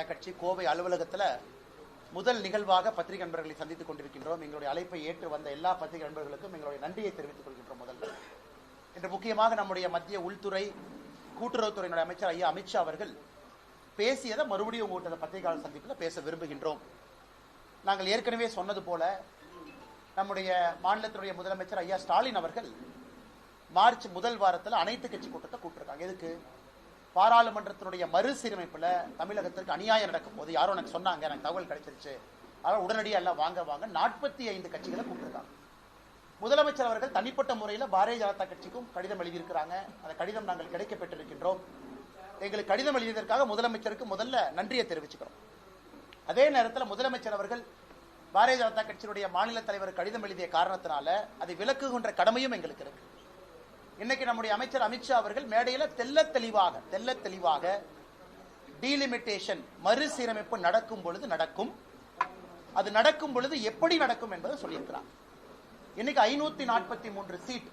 கட்சி கோவை அலுவலகத்தில் முதல் நிகழ்வாக பத்திரிகை நண்பர்களை சந்தித்துக் கொண்டிருக்கின்றோம். எங்களுடைய அழைப்பை ஏற்று வந்த எல்லா பத்திரிகை நண்பர்களுக்கும் எங்களுடைய நன்றியை தெரிவித்துக் கொள்கின்றோம். முதல்ல இன்று முக்கியமாக நம்முடைய மத்திய உள்துறை கூட்டுறவுத்துறையினுடைய அமைச்சர் ஐயா அமித்ஷா அவர்கள் பேசியதை மறுபடியும் உங்கள்கிட்ட பத்திரிகையாளர் சந்திப்பில் பேச விரும்புகின்றோம். நாங்கள் ஏற்கனவே சொன்னது போல நம்முடைய மாநிலத்தினுடைய முதலமைச்சர் ஐயா ஸ்டாலின் அவர்கள் மார்ச் முதல் வாரத்தில் அனைத்து கட்சி கூட்டத்தை கூப்பிட்டுருக்காங்க. எதுக்கு? பாராளுமன்றத்தினுடைய மறுசீரமைப்புல தமிழகத்திற்கு அநியாயம் நடக்கும் போது யாரும் எனக்கு சொன்னாங்க, எனக்கு தகவல் கிடைச்சிருச்சு, அதனால் உடனடியாக எல்லாம் வாங்க 45 கட்சிகளை கூப்பிட்டுருக்காங்க. முதலமைச்சர் அவர்கள் தனிப்பட்ட முறையில் பாரதிய ஜனதா கட்சிக்கும் கடிதம் எழுதியிருக்கிறாங்க. அந்த கடிதம் நாங்கள் கிடைக்க பெற்றிருக்கின்றோம். எங்களுக்கு கடிதம் எழுதியதற்காக முதலமைச்சருக்கு முதல்ல நன்றியை தெரிவிச்சுக்கிறோம். அதே நேரத்தில் முதலமைச்சர் அவர்கள் பாரதிய ஜனதா கட்சியினுடைய மாநில தலைவர் கடிதம் எழுதிய காரணத்தினால அதை விலக்குகின்ற கடமையும் எங்களுக்கு இருக்கு. இன்னைக்கு நம்முடைய அமைச்சர் அமித்ஷா அவர்கள் மேடையில் தெல்ல தெளிவாக டீலிமிட்டேஷன் மறுசீரமைப்பு நடக்கும் பொழுது நடக்கும், அது நடக்கும் பொழுது எப்படி நடக்கும் என்பதை சொல்லியிருக்கிறார். இன்னைக்கு 543 சீட்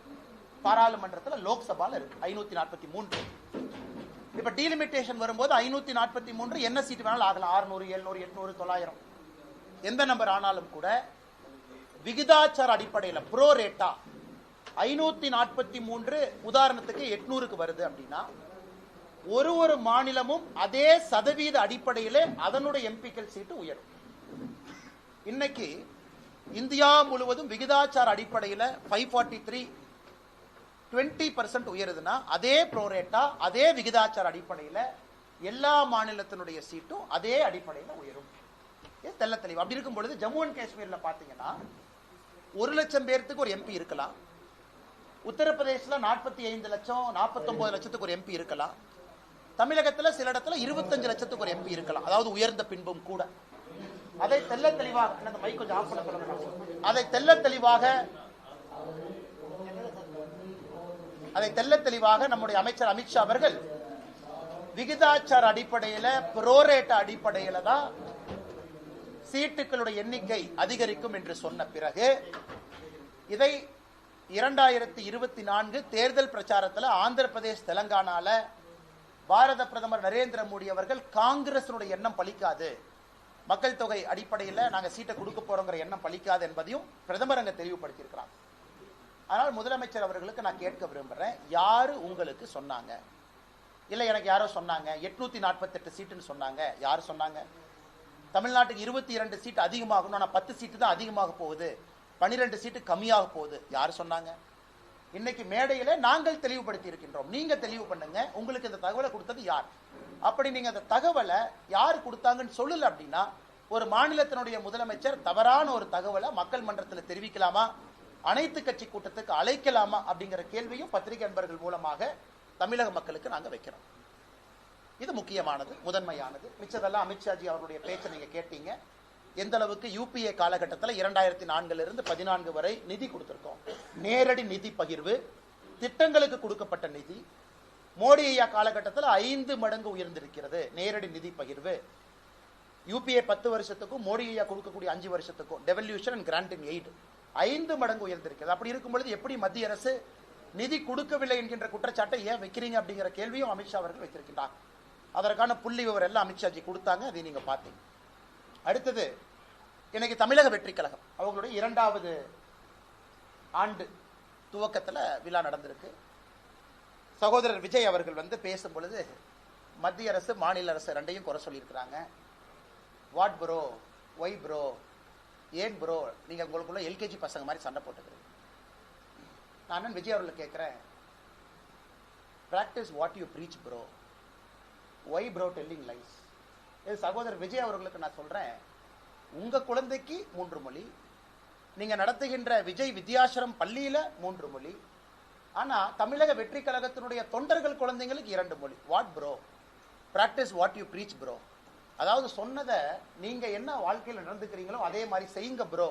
பாராளுமன்றத்தில் லோக்சபால இருக்கு, 543. இப்ப டீலிமிட்டேஷன் வரும்போது 543 என்ன சீட் வேணாலும் ஆகலாம், 600, 700, 800, 900 எந்த நம்பர் ஆனாலும் கூட விகிதாச்சார அடிப்படையில் ப்ரோ ரேட்டா 543 உதாரணத்துக்கு 800க்கு வருது அப்படின்னா ஒரு மாநிலமும் அதே சதவீத அடிப்படையில் அதனுடைய எம்பிக்கள் சீட்டு உயரும். இன்னைக்கு இந்தியா முழுவதும் விகிதாச்சார அடிப்படையில் 543 20% உயருதுன்னா அதே ப்ரோரேட்டா அதே விகிதாச்சார அடிப்படையில் எல்லா மாநிலத்தினுடைய சீட்டும் அதே அடிப்படையில் உயரும். தெல்ல தெளிவு. அப்படி இருக்கும் பொழுது ஜம்மு அண்ட் காஷ்மீர்ல பாத்தீங்கன்னா 1,00,000 பேருக்கு ஒரு எம்பி இருக்கலாம், உத்தரப்பிரதேசல 45 லட்சம் 49 லட்சத்துக்கு ஒரு எம்பி இருக்கலாம், தமிழகத்தில் சில இடத்துல 25 லட்சத்துக்கு ஒரு எம்பி இருக்கலாம், அதாவது உயர்ந்த பின்பும் கூட. அதை தெல்ல தெளிவாக அந்த மைக் கொஞ்சம் ஆஃப் பண்ண சொல்லுங்க. அதை தெல்ல தெளிவாக நம்முடைய அமைச்சர் அமித்ஷா அவர்கள் விகிதாச்சார அடிப்படையில் புரோரேட்ட அடிப்படையில் தான் சீட்டுகளுடைய எண்ணிக்கை அதிகரிக்கும் என்று சொன்ன பிறகு இதை 2024 தேர்தல் பிரச்சாரத்தில் ஆந்திர பிரதேஷ் தெலங்கானால பாரத பிரதமர் நரேந்திர மோடி அவர்கள் காங்கிரசினுடைய எண்ணம் பலிக்காது, மக்கள் தொகை அடிப்படையில் நாங்கள் சீட்டை கொடுக்க போறோங்கிற எண்ணம் பலிக்காது என்பதையும் பிரதமர் அங்க தெளிவுபடுத்தியிருக்கிறார். ஆனால் முதலமைச்சர் அவர்களுக்கு நான் கேட்க விரும்புறேன், யாரு உங்களுக்கு சொன்னாங்க? இல்ல எனக்கு யாரோ சொன்னாங்க 848 சீட்டுன்னு சொன்னாங்க. யாரு சொன்னாங்க? தமிழ்நாட்டுக்கு 22 சீட் அதிகமாகணும், ஆனால் 10 சீட்டு தான் அதிகமாக போகுது, 12 சீட்டு கம்மியாக போகுது. யார் சொன்னாங்க? இன்னைக்கு மேடையில நாங்கள் தெளிவுபடுத்தி இருக்கின்றோம். நீங்க தெளிவு பண்ணுங்க, உங்களுக்கு இந்த தகவலை கொடுத்தது யார்? அப்படி நீங்க அந்த தகவலை யார் கொடுத்தாங்கன்னு சொல்லல அப்படின்னா ஒரு மாநிலத்தினுடைய முதலமைச்சர் தவறான ஒரு தகவலை மக்கள் மன்றத்தில் தெரிவிக்கலாமா, அனைத்து கட்சி கூட்டத்துக்கு அழைக்கலாமா அப்படிங்கிற கேள்வியும் பத்திரிகை நண்பர்கள் மூலமாக தமிழக மக்களுக்கு நாங்க வைக்கிறோம். இது முக்கியமானது, முதன்மையானது. மிச்சதெல்லாம் அமித்ஷாஜி அவருடைய பேச்சை நீங்க கேட்டீங்க. எந்த அளவுக்கு யூபிஏ காலகட்டத்தில் 2004 14 வரை நிதி கொடுத்திருக்கோம், நேரடி நிதி பகிர்வு, திட்டங்களுக்கு கொடுக்கப்பட்ட நிதி மோடி ஐயா காலகட்டத்தில் 5 மடங்கு உயர்ந்திருக்கிறது. நேரடி நிதி பகிர்வு யூபிஏ 10 வருஷத்துக்கும் மோடி ஐயா கொடுக்கக்கூடிய 5 வருஷத்துக்கும் டெவல்யூஷன் அண்ட் கிராண்டிங் எய்ட் 5 மடங்கு உயர்ந்திருக்கிறது. அப்படி இருக்கும் பொழுது எப்படி மத்திய அரசு நிதி கொடுக்கவில்லை என்கின்ற குற்றச்சாட்டை ஏன் வைக்கிறீங்க அப்படிங்கிற கேள்வியும் அமித்ஷா அவர்கள் வைத்திருக்கின்றார். அதற்கான புள்ளி விவரம் எல்லாம் அமித்ஷாஜி கொடுத்தாங்க, அதை நீங்க பார்த்தீங்க. அடுத்தது இன்னைக்கு தமிழக வெற்றி கழகம் அவங்களுடைய 2வது ஆண்டு துவக்கத்தில் விழா நடந்திருக்கு. சகோதரர் விஜய் அவர்கள் பேசும் பொழுது மத்திய அரசு மாநில அரசு ரெண்டையும் குறை சொல்லியிருக்கிறாங்க. வாட் ப்ரோ, ஒய் ப்ரோ, ஏன் ப்ரோ நீங்க உங்களுக்குள்ள எல்கேஜி பசங்க மாதிரி சண்டை போட்டுக்கிறீங்க. நான் விஜய் அவர்கள் கேட்கிறேன், practice what you breach bro, why bro telling lies. சகோதரர் விஜய் அவர்களுக்கு நான் சொல்றேன், உங்க குழந்தைக்கு 3 மொழி, நீங்க நடத்துகின்ற விஜய் வித்யாசிரம் பள்ளியில 3 மொழி, ஆனா தமிழக வெற்றி கழகத்தினுடைய தொண்டர்கள் குழந்தைங்களுக்கு 2 மொழி. What bro, practice what you breach bro. அதாவது சொன்னதை நீங்க என்ன வாழ்க்கையில் நடந்துக்கிறீங்களோ அதே மாதிரி செய்யுங்க ப்ரோ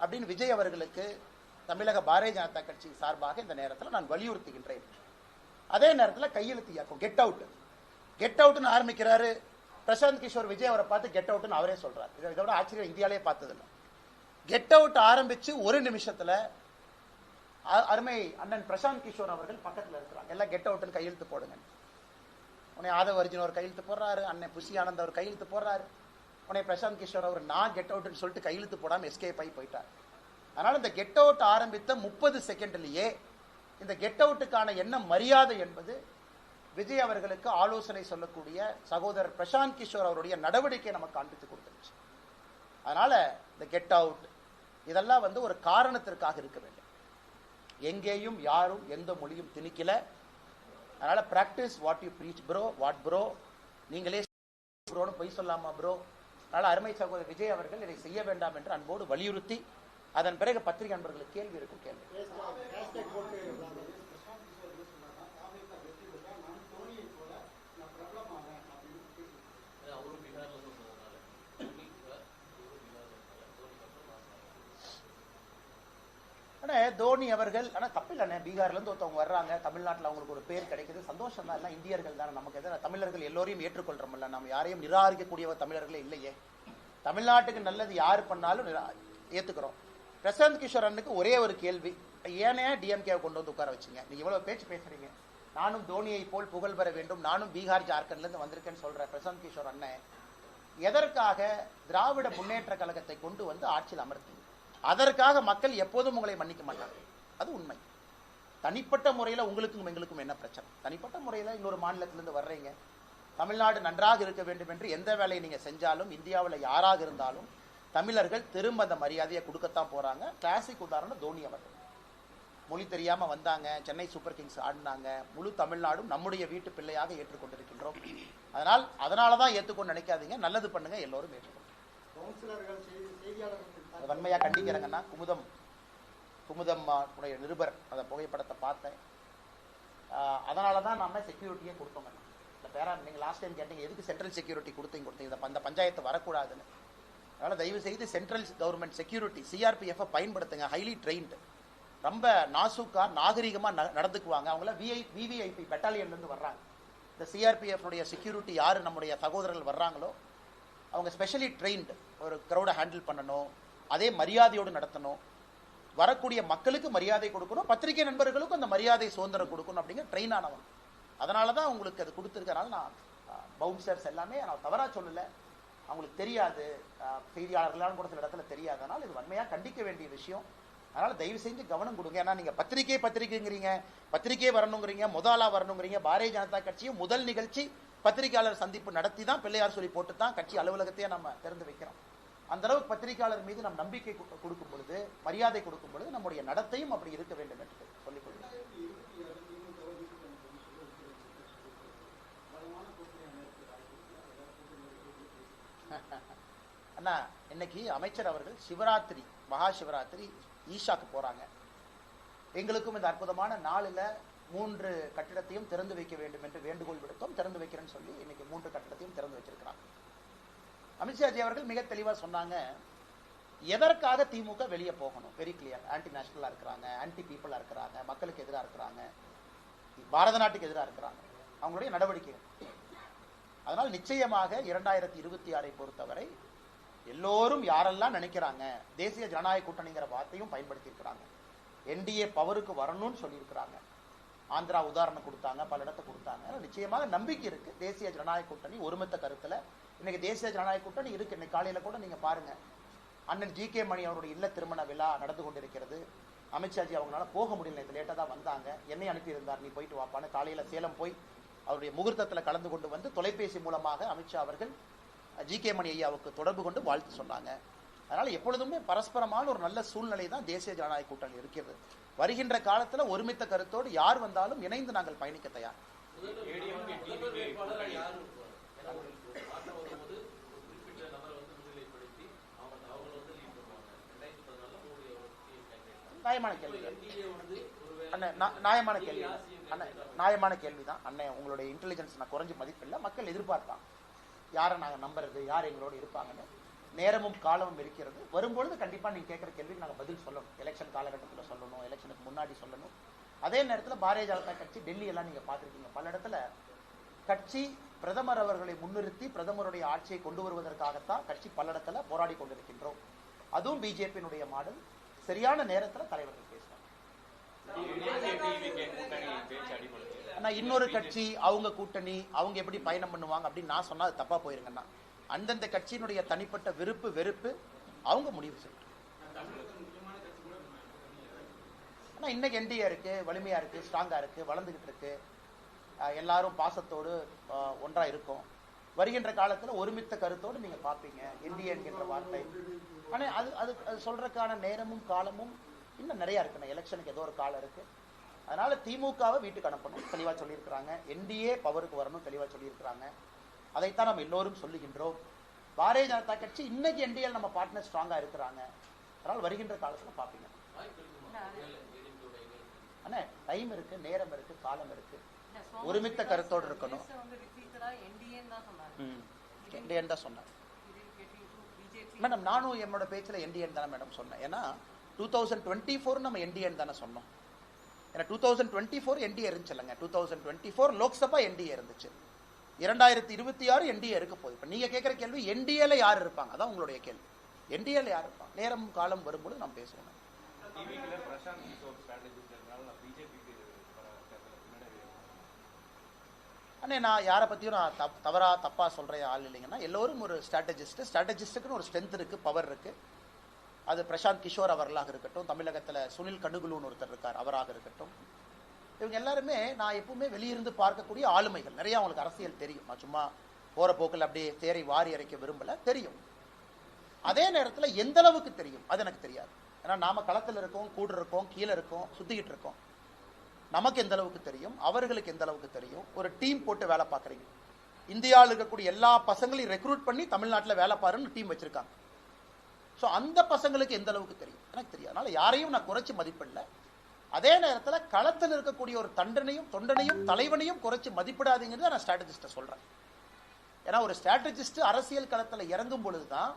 அப்படின்னு விஜய் அவர்களுக்கு தமிழக பாரதிய ஜனதா கட்சி சார்பாக இந்த நேரத்தில் நான் வலியுறுத்துகின்றேன். அதே நேரத்தில் கையெழுத்து இயக்கம் கெட் அவுட்னு ஆரம்பிக்கிறாரு. பிரசாந்த் கிஷோர் விஜய் அவரை பார்த்து கெட் அவுட்னு அவரே சொல்றாரு. இதை விட ஆச்சரியம் இந்தியாலே பார்த்ததில்லை. கெட் அவுட் ஆரம்பிச்சு ஒரு நிமிஷத்துல அருமை அண்ணன் பிரசாந்த் கிஷோர் அவர்கள் பக்கத்துல இருக்கிறாங்க. எல்லாம் கெட் அவுட்னு கையெழுத்து போடுங்க. உடனே ஆதவ அர்ஜுன் ஒரு கையெழுத்து போடுறாரு, அண்ணன் புஷி ஆனந்த் அவர் கையெழுத்து போடுறாரு. உடனே பிரசாந்த் கிஷோர் அவர் நான் கெட் அவுட்னு சொல்லிட்டு கையெழுத்து போடாம எஸ்கேப் ஆகி போயிட்டார். அதனால இந்த கெட் அவுட் ஆரம்பித்த 30 செகண்ட்லயே இந்த கெட் அவுட்டுக்கான என்ன மரியாதை என்பது விஜய் அவர்களுக்கு ஆலோசனை சொல்லக்கூடிய சகோதரர் பிரசாந்த் கிஷோர் அவருடைய நடவடிக்கை நமக்கு காண்பித்து கொடுத்துருச்சு. அதனால இந்த கெட் அவுட் இதெல்லாம் ஒரு காரணத்திற்காக இருக்க வேண்டும். எங்கேயும் யாரும் எந்த மொழியும் திணிக்கல. அதனால practice what you breach bro. What bro நீங்களே ப்ரோன்னு பொய் சொல்லாமா ப்ரோ. அதனால அருமை சகோதரர் விஜய் அவர்கள் இதை செய்ய வேண்டாம் என்று அன்போடு வலியுறுத்தி, அதன் பிறகு பத்திரிகை நண்பர்களுக்கு கேள்வி இருக்கும். கேள்வி தோனி அவர்கள் தப்பில்லை. பீகார்ல இருந்து ஒருத்தவங்க வர்றாங்க, தமிழ்நாட்டில் அவங்களுக்கு ஒரு பேர் கிடைக்குது, சந்தோஷம் தான். எல்லாம் இந்தியர்கள் தானே, நமக்கு எதாவது தமிழர்கள் எல்லோரையும் ஏற்றுக்கொள்றோம்ல, நம்ம யாரையும் நிராகரிக்கக்கூடியவர் தமிழர்களே இல்லையே. தமிழ்நாட்டுக்கு நல்லது யாரு பண்ணாலும் ஏத்துக்கிறோம். பிரசாந்த் கிஷோர் அண்ணுக்கு ஒரே ஒரு கேள்வி, ஏனே டிஎம்கே கொண்டு வந்து உட்கார வச்சுங்க? நீங்க இவ்வளவு பேச்சு பேசுறீங்க, நானும் தோனியை போல் புகழ் பெற வேண்டும், நானும் பீகார் ஜார்க்கண்ட்ல இருந்து வந்திருக்கேன்னு சொல்ற பிரசாந்த் கிஷோர் அண்ணன் எதற்காக திராவிட முன்னேற்ற கழகத்தை கொண்டு வந்து ஆட்சியில் அமர்த்தீங்க? அதற்காக மக்கள் எப்போதும் உங்களை மன்னிக்க மாட்டாங்க, அது உண்மை. தனிப்பட்ட முறையில் உங்களுக்கும் எங்களுக்கும் என்ன பிரச்சனை? தனிப்பட்ட முறையில் இன்னொரு மாநிலத்திலிருந்து வர்றீங்க, தமிழ்நாடு நன்றாக இருக்க வேண்டும் என்று எந்த வேலையை நீங்க செஞ்சாலும், இந்தியாவில் யாராக இருந்தாலும் தமிழர்கள் திரும்ப அந்த மரியாதையை கொடுக்கத்தான் போறாங்க. கிளாசிக் உதாரணம் தோனி அவர்கள். மொழி தெரியாம வந்தாங்க, சென்னை சூப்பர் கிங்ஸ் ஆடினாங்க, முழு தமிழ்நாடும் நம்முடைய வீட்டு பிள்ளையாக ஏற்றுக்கொண்டிருக்கின்றோம். அதனாலதான் ஏற்றுக்கொண்டு நினைக்காதீங்க, நல்லது பண்ணுங்க, எல்லோரும் ஏற்றுக்கொண்டு. வன்மையா கண்டிக்கிறேங்கன்னா, குமுதம் நிருபர் அந்த புகைப்படத்தை பார்த்தேன். அதனாலதான் நம்ம செக்யூரிட்டியே கொடுத்தோங்க. இந்த பேரா நீங்க லாஸ்ட் டைம் கேட்டீங்க, எதுக்கு சென்ட்ரல் செக்யூரிட்டி கொடுத்தீங்க, அந்த பஞ்சாயத்து வரக்கூடாதுன்னு. அதனால தயவு செய்து சென்ட்ரல் கவர்மெண்ட் செக்யூரிட்டி சிஆர்பிஎஃப் பயன்படுத்துங்க. ஹைலி ட்ரெயின்டு, ரொம்ப நாசூக்கா நாகரிகமா நடந்துக்குவாங்க. அவங்கள விவிஐபி பெட்டாலியன்ல இருந்து வர்றாங்க. இந்த சிஆர்பிஎஃப் செக்யூரிட்டி யாரு நம்முடைய சகோதரர்கள் வர்றாங்களோ அவங்க ஸ்பெஷலி ட்ரெயின்டு. ஒரு கிரௌடை ஹேண்டில் பண்ணணும், அதே மரியாதையோடு நடத்தணும், வரக்கூடிய மக்களுக்கு மரியாதை கொடுக்கணும், பத்திரிகை நண்பர்களுக்கும் அந்த மரியாதை சுதந்திரம் கொடுக்கணும் அப்படிங்கிற ட்ரெயின் ஆனவங்க. அதனாலதான் உங்களுக்கு அது கொடுத்துருக்கனால நான் பவுன்சர்ஸ் எல்லாமே நான் தவறா சொல்லல, அவங்களுக்கு தெரியாது, செய்தியாளர்களாலும் கூட சில இடத்துல தெரியாதனால இது வன்மையா கண்டிக்க வேண்டிய விஷயம். அதனால தயவு செஞ்சு கவனம் கொடுங்க. ஏன்னா நீங்க பத்திரிகைங்கிறீங்க, பத்திரிகை வரணுங்கிறீங்க, முதலா வரணுங்கிறீங்க. பாரதிய ஜனதா கட்சியும் முதல் நிகழ்ச்சி பத்திரிகையாளர் சந்திப்பு நடத்தி தான் பிள்ளையார் சொல்லி போட்டு தான் கட்சி அலுவலகத்தையே நம்ம திறந்து வைக்கிறோம். அந்த அளவுக்கு பத்திரிகையாளர் மீது நம் நம்பிக்கை கொடுக்கும் பொழுது, மரியாதை கொடுக்கும் பொழுது நம்முடைய நடத்தையும் அப்படி இருக்க வேண்டும் என்று சொல்லிக் கொள்கிறேன். அண்ணா, இன்னைக்கு அமைச்சர் அவர்கள் சிவராத்திரி, மகா சிவராத்திரி ஈஷாக்கு போறாங்க. எங்களுக்கும் இந்த அற்புதமான நாளில் 3 கட்டிடத்தையும் திறந்து வைக்க வேண்டும் என்று வேண்டுகோள் விடுத்தோம். திறந்து வைக்கிறேன்னு சொல்லி இன்னைக்கு 3 கட்டிடத்தையும் திறந்து வச்சிருக்கிறாங்க. அமித்ஷாஜி அவர்கள் மிக தெளிவா சொன்னாங்க, எதற்காக திமுக வெளியே போகணும், வெரி கிளியர். ஆன்டி நேஷனலா இருக்கிறாங்க, ஆன்டி பீப்புளா இருக்கிறாங்க, மக்களுக்கு எதிராக இருக்கிறாங்க, பாரத நாட்டுக்கு எதிராக இருக்கிறாங்க, அவங்களுடைய நடவடிக்கைகள். அதனால் நிச்சயமாக 2026 பொறுத்தவரை எல்லோரும் யாரெல்லாம் நினைக்கிறாங்க, தேசிய ஜனநாயக கூட்டணிங்கிற வார்த்தையும் பயன்படுத்தி இருக்கிறாங்க, என்டிஏ பவருக்கு வரணும்னு சொல்லியிருக்கிறாங்க. ஆந்திரா உதாரணம் கொடுத்தாங்க, பல இடத்தை கொடுத்தாங்க. நிச்சயமாக நம்பிக்கை இருக்கு. தேசிய ஜனநாயக கூட்டணி ஒருமித்த கருத்துல இன்னைக்கு தேசிய ஜனநாயக கூட்டணி இருக்கு. இன்னைக்கு காலையில கூட நீங்க பாருங்க, அண்ணன் ஜி.கே. மணி அவருடைய இல்ல திருமண விழா நடந்து கொண்டிருக்கிறது. அமித்ஷாஜி அவங்களால போக முடியல, நேற்று லேட்டா தான் வந்தாங்க. என்னை அனுப்பியிருந்தார், நீ போயிட்டு வாப்பான்னு. காலையில சேலம் போய் அவருடைய முகூர்த்தத்துல கலந்து கொண்டு வந்து தொலைபேசி மூலமாக அமித்ஷா அவர்கள் ஜி.கே. மணி ஐயாவுக்கு தொடர்பு கொண்டு வாழ்த்து சொன்னாங்க. அதனால எப்பொழுதுமே பரஸ்பரமான ஒரு நல்ல சூழ்நிலை தான் தேசிய ஜனநாயக கூட்டணி இருக்கிறது. வருகின்ற காலத்துல ஒருமித்த கருத்தோடு யார் வந்தாலும் இணைந்து நாங்கள் பயணிக்க தயார். நியாயமான கேள்வி அண்ணன், நியாயமான கேள்வி அண்ணன், நியாயமான கேள்விதான் அண்ணன். உங்களுடைய இன்டெலிஜென்ஸ் நான் குறைஞ்சு மதிப்பில்லை. மக்கள் எதிர்பார்ப்பாங்க யாரை நாங்கள் நம்புறது, யார் எங்களோடு இருப்பாங்கன்னு. நேரமும் காலமும் இருக்கிறது. வரும்பொழுது கண்டிப்பா நீங்க கேட்கிற கேள்விக்கு நாங்கள் பதில் சொல்லணும். எலெக்ஷன் காலகட்டத்தில் சொல்லணும், எலெக்ஷனுக்கு முன்னாடி சொல்லணும். அதே நேரத்தில் பாரதிய ஜனதா கட்சி டெல்லி எல்லாம் நீங்க பார்த்துருக்கீங்க, பல இடத்துல கட்சி பிரதமர் அவர்களை முன்னிறுத்தி பிரதமருடைய ஆட்சியை கொண்டு வருவதற்காகத்தான் கட்சி பல இடத்துல போராடி கொண்டிருக்கின்றோம். அதுவும் பிஜேபியினுடைய மாடல். சரியான நேரத்தில் தலைவர்கள் பேசுவாங்க. ஆனா இன்னொரு கட்சி அவங்க கூட்டணி அவங்க எப்படி பயணம் பண்ணுவாங்க அப்படின்னு நான் சொன்னா அது தப்பா போயிருங்கன்னா, அந்தந்த கட்சியினுடைய தனிப்பட்ட விருப்பு வெறுப்பு அவங்க முடிவு செய்யணும். ஆனா இன்னைக்கு என்டிஏ இருக்கு, வலிமையா இருக்கு, ஸ்ட்ராங்கா இருக்கு, வளர்ந்துகிட்டு இருக்கு. எல்லாரும் பாசத்தோடு ஒன்றா இருக்கும். வருகின்ற காலத்துல ஒருமித்த கருத்தோடு நீங்க பாப்பீங்க என்டிஏ என்கின்ற வார்த்தை. ஆனா அது அது அது சொல்றதுக்கான நேரமும் காலமும் இன்னும் நிறைய இருக்கு. எலெக்ஷனுக்கு ஏதோ ஒரு காலம் இருக்கு. அதனால திமுகவை வீட்டுக்கு அனுப்பணும் தெளிவா சொல்லியிருக்கிறாங்க. என்டிஏ பவருக்கு வரணும் தெளிவா சொல்லியிருக்கிறாங்க. அதைத்தான் நம்ம எல்லோரும் சொல்லுகின்றோம். பாரதிய ஜனதா கட்சி இன்னைக்கு என்டிஏ நம்ம பார்ட்னர் ஸ்ட்ராங்கா இருக்கிறாங்க. அதனால வருகின்ற காலத்துல பாப்பீங்க. ஆனா டைம் இருக்கு, நேரம் இருக்கு, காலம் இருக்கு. ஒருமித்த கருத்தோடு இருக்கணும். என்டிஏன் தான் சொன்னேன் மேடம். நானும் என்னோட பேச்சுல என்டிஏன் தானே மேடம் சொன்னேன். ஏன்னா 2024 நம்ம என்டிஏன் தானே சொன்னோம். ஏன்னா 2024 என்டிஏ இருந்துச்சு இல்லைங்க. 2024 லோக்சபா என்டிஏ இருந்துச்சு. 2026 என்டிஏ இருக்க போகுது. இப்ப நீங்க கேட்கிற கேள்வி என்டிஏல யார் இருப்பாங்க, அதான் உங்களுடைய கேள்வி. என்டிஏல யார் இருப்பாங்க? நேரம் காலம் வரும்போது நாம் பேசுவோம். அண்ணே நான் யாரை பற்றியும் நான் தப்பா சொல்கிற ஆள் இல்லைங்கன்னா, எல்லோரும் ஒரு ஸ்ட்ராட்டஜிஸ்ட்டுக்குன்னு ஒரு ஸ்ட்ரென்த் இருக்குது, பவர் இருக்குது. அது பிரசாந்த் கிஷோர் அவர்களாக இருக்கட்டும், தமிழகத்தில் சுனில் கண்டுகுலுன்னு ஒருத்தர் இருக்கார் அவராக இருக்கட்டும். இவங்க எல்லாருமே நான் எப்பவுமே வெளியிருந்து பார்க்கக்கூடிய ஆளுமைகள். நிறைய அவங்களுக்கு அரசியல் தெரியும். நான் சும்மா போகிற போக்கில் அப்படியே தேரை வாரி இறைக்க விரும்பலை, தெரியும். அதே நேரத்தில் எந்த அளவுக்கு தெரியும் அது எனக்கு தெரியாது. ஏன்னா நாம களத்தில் இருக்கோம், கூட இருக்கோம், கீழே இருக்கோம், சுற்றிக்கிட்டு இருக்கோம். நமக்கு எந்த அளவுக்கு தெரியும், அவர்களுக்கு எந்த அளவுக்கு தெரியும். ஒரு டீம் போட்டு வேலை பார்க்குறீங்க. இந்தியாவில் இருக்கக்கூடிய எல்லா பசங்களையும் ரெக்ரூட் பண்ணி தமிழ்நாட்டில் வேலை பாருன்னு டீம் வச்சிருக்காங்க. ஸோ அந்த பசங்களுக்கு எந்த அளவுக்கு தெரியும் எனக்கு தெரியாது. அதனால யாரையும் நான் குறைச்சி மதிப்பிடல. அதே நேரத்தில் களத்தில் இருக்கக்கூடிய ஒரு தொண்டனையும் தலைவனையும் குறைச்சி மதிப்பிடாதீங்கிறத நான் ஸ்ட்ராட்டஜிஸ்ட்டை சொல்றேன். ஏன்னா ஒரு ஸ்ட்ராட்டஜிஸ்ட் அரசியல் களத்தில் இறங்கும் பொழுதுதான்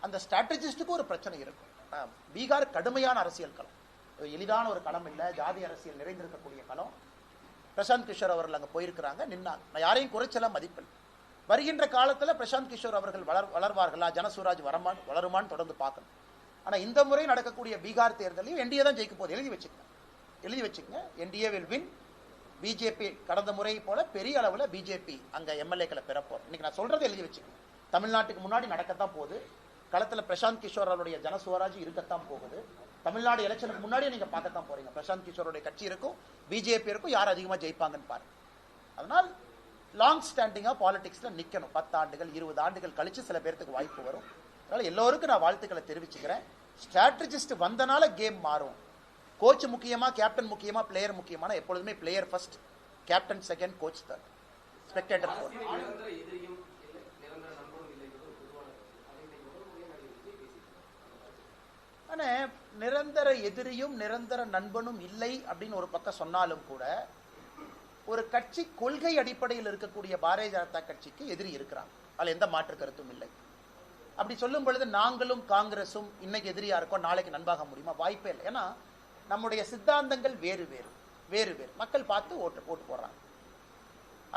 அந்த ஸ்ட்ராட்டஜிஸ்டுக்கு ஒரு பிரச்சனை இருக்கும். பீகார் கடுமையான அரசியல் களம், எளிதான ஒரு களம் இல்லை. ஜாதி அரசியல் நிறைந்திருக்கக்கூடிய களம். பிரசாந்த் கிஷோர் அவர்கள் அங்கே போயிருக்கிறாங்க, நின்னாங்க. நான் யாரையும் குறைச்சலாம் மதிப்பில். வருகின்ற காலத்தில் பிரசாந்த் கிஷோர் அவர்கள் வளர்வார்களா, ஜனசுராஜ் வளருமான்னு தொடர்ந்து பார்க்கணும். ஆனால் இந்த முறை நடக்கக்கூடிய பீகார் தேர்தலையும் என்டிஏ தான் ஜெயிக்க போகுது. எழுதி வச்சுக்கங்க. NDA will win. பிஜேபி கடந்த முறை போல பெரிய அளவில் பிஜேபி அங்கே எம்எல்ஏக்களை பெறப்போம். இன்னைக்கு நான் சொல்றதை எழுதி வச்சுக்கங்க. தமிழ்நாட்டுக்கு முன்னாடி நடக்கத்தான் போகுது. களத்தில் பிரசாந்த் கிஷோர் அவருடைய ஜனசுவராஜ் இருக்கத்தான் போகுது. தமிழ்நாடு எலெக்ஷனுக்கு முன்னாடியே நீங்க பார்க்கத்தான் போறீங்க. பிரசாந்த் கிஷோருடைய கட்சி இருக்கும், பிஜேபி இருக்கும், யார் அதிகமா ஜெயிப்பாங்கன்னு பாருங்க. அதனால் லாங் ஸ்டாண்டிங்கா பாலிடிக்ஸ்ல நிக்கணும். 10 ஆண்டுகள் 20 ஆண்டுகள் கழிச்சு சில பேருக்கு வாய்ப்பு வரும். அதனால எல்லோருக்கும் நான் வாழ்த்துக்களை தெரிவிச்சுக்கிறேன். ஸ்ட்ராட்டஜிஸ்ட் வந்தனால கேம் மாறும். கோச் முக்கியமா, கேப்டன் முக்கியமா, பிளேயர் முக்கியமான? எப்பொழுதுமே player first, captain second, coach third, spectator fourth. நிரந்தர எதிரியும் நிரந்தர நண்பனும் இல்லை அப்படின்னு ஒரு பக்கம் சொன்னாலும் கூட, ஒரு கட்சி கொள்கை அடிப்படையில் இருக்கக்கூடிய பாரதிய ஜனதா கட்சிக்கு எதிரி இருக்கிறாங்க. அதுல எந்த மாற்று கருத்தும் இல்லை. அப்படி சொல்லும் பொழுது நாங்களும் காங்கிரசும் இன்னைக்கு எதிரியா இருக்கோம், நாளைக்கு நண்பாக முடியுமா? வாய்ப்பே இல்லை. ஏன்னா நம்முடைய சித்தாந்தங்கள் வேறு வேறு. மக்கள் பார்த்து ஓட்டு போடுறாங்க.